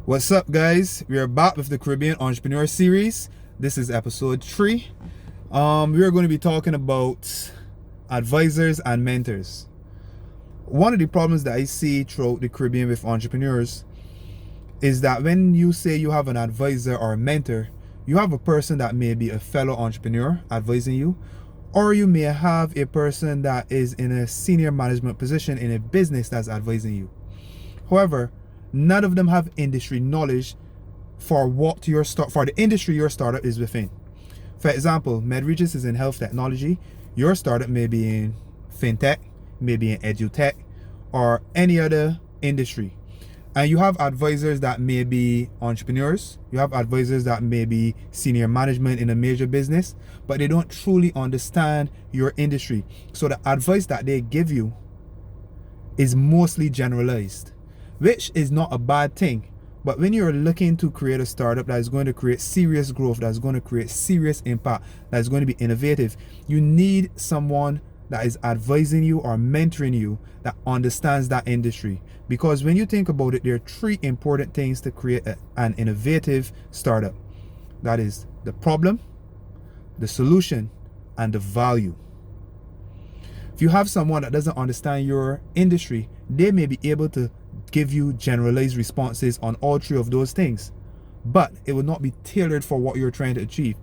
What's up, guys? We are back with the Caribbean Entrepreneur Series. This is episode 3. We are going to be talking about advisors and mentors. One of the problems that I see throughout the Caribbean with entrepreneurs is that when you say you have an advisor or a mentor, you have a person that may be a fellow entrepreneur advising you, or you may have a person that is in a senior management position in a business that's advising you. However, none of them have industry knowledge for the industry your startup is within. For example, MedRegis is in health technology. Your startup may be in fintech, maybe in edutech, or any other industry. And you have advisors that may be entrepreneurs. You have advisors that may be senior management in a major business, but they don't truly understand your industry. So the advice that they give you is mostly generalized, which is not a bad thing. But when you're looking to create a startup that is going to create serious growth, that's going to create serious impact, that's going to be innovative, you need someone that is advising you or mentoring you that understands that industry. Because when you think about it, there are 3 important things to create an innovative startup. That is the problem, the solution, and the value. If you have someone that doesn't understand your industry, they may be able to give you generalized responses on all 3 of those things, but it will not be tailored for what you're trying to achieve.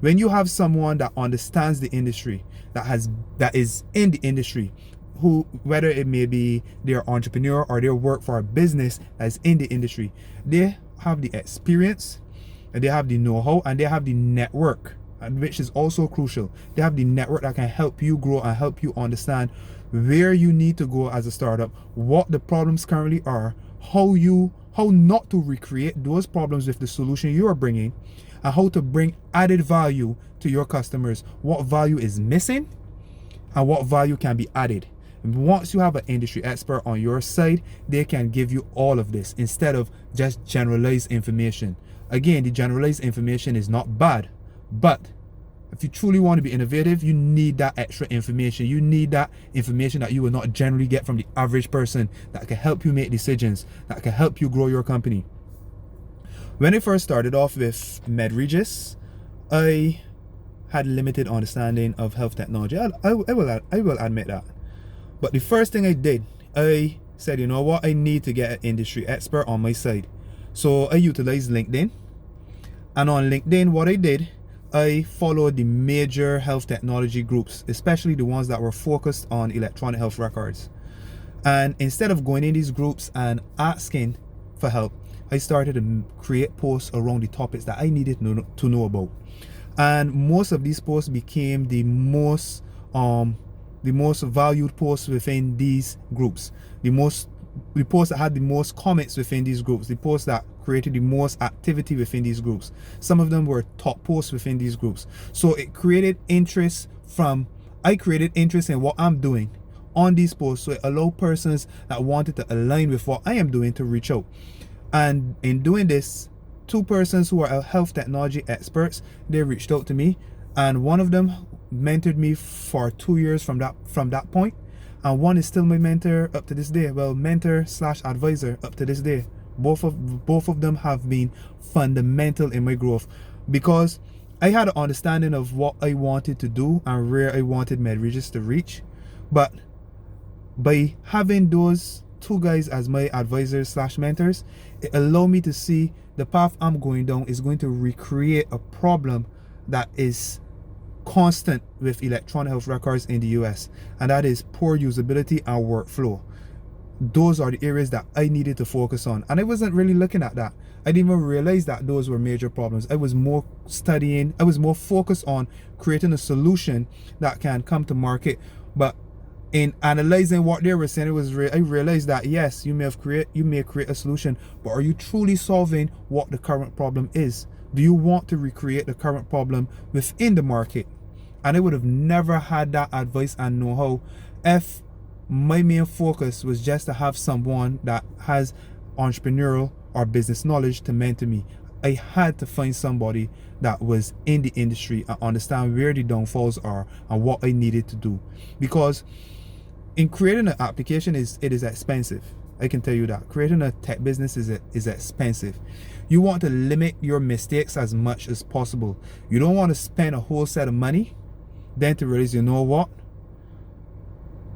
When you have someone that understands the industry, that is in the industry, who, whether it may be their entrepreneur or they work for a business that is in the industry, they have the experience, and they have the know-how, and they have the network, which is also crucial. They have the network that can help you grow and help you understand where you need to go as a startup, what the problems currently are, how not to recreate those problems with the solution you are bringing, and how to bring added value to your customers, what value is missing and what value can be added. And once you have an industry expert on your side, they can give you all of this instead of just generalized information. Again, the generalized information is not bad, but if you truly want to be innovative, you need that extra information. You need that information that you will not generally get from the average person, that can help you make decisions, that can help you grow your company. When I first started off with MedRegis, I had limited understanding of health technology. I will admit that. But the first thing I did, I said, you know what, I need to get an industry expert on my side. So I utilized LinkedIn. And on LinkedIn, what I did, I followed the major health technology groups, especially the ones that were focused on electronic health records. And instead of going in these groups and asking for help, I started to create posts around the topics that I needed to know about. And most of these posts became the most valued posts within these groups. The posts that had the most comments within these groups, the posts that created the most activity within these groups. Some of them were top posts within these groups. So it created interest I created interest in what I'm doing on these posts. So it allowed persons that wanted to align with what I am doing to reach out. And in doing this, 2 persons who are health technology experts, they reached out to me, and one of them mentored me for 2 years from that point, and one is still my mentor up to this day. Well, mentor/advisor up to this day. Both of them have been fundamental in my growth, because I had an understanding of what I wanted to do and where I wanted MedRegis to reach. But by having those 2 guys as my advisors/mentors, it allowed me to see the path I'm going down is going to recreate a problem that is constant with electronic health records in the US, and that is poor usability and workflow. Those are the areas that I needed to focus on, and I wasn't really looking at that. I didn't even realize that those were major problems. I was more focused on creating a solution that can come to market. But in analyzing what they were saying, I realized that yes, you may create a solution, but are you truly solving what the current problem is? Do you want to recreate the current problem within the market? And I would have never had that advice and know-how if my main focus was just to have someone that has entrepreneurial or business knowledge to mentor me. I had to find somebody that was in the industry and understand where the downfalls are and what I needed to do. Because in creating an application, it is expensive. I can tell you that creating a tech business is expensive. You want to limit your mistakes as much as possible. You don't want to spend a whole set of money, then to realize, you know what,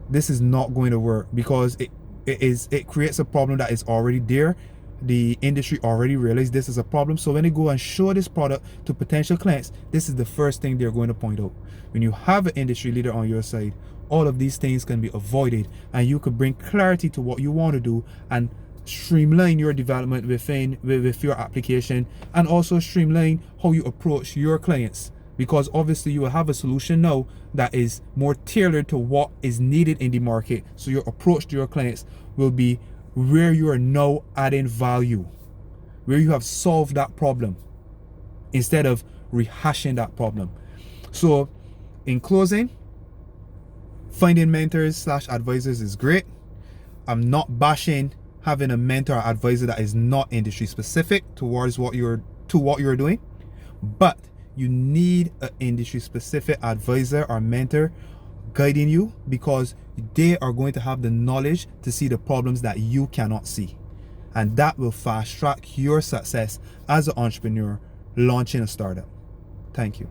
this is not going to work, because it creates a problem that is already there. The industry already realized this is a problem, so when they go and show this product to potential clients, this is the first thing they're going to point out. When you have an industry leader on your side, all of these things can be avoided, and you could bring clarity to what you want to do and streamline your development with your application, and also streamline how you approach your clients, because obviously you will have a solution now that is more tailored to what is needed in the market. So your approach to your clients will be where you are now adding value, where you have solved that problem instead of rehashing that problem. So in closing, finding mentors / advisors is great. I'm not bashing having a mentor or advisor that is not industry specific towards what you're doing, but you need an industry specific advisor or mentor guiding you, because they are going to have the knowledge to see the problems that you cannot see, and that will fast track your success as an entrepreneur launching a startup. Thank you.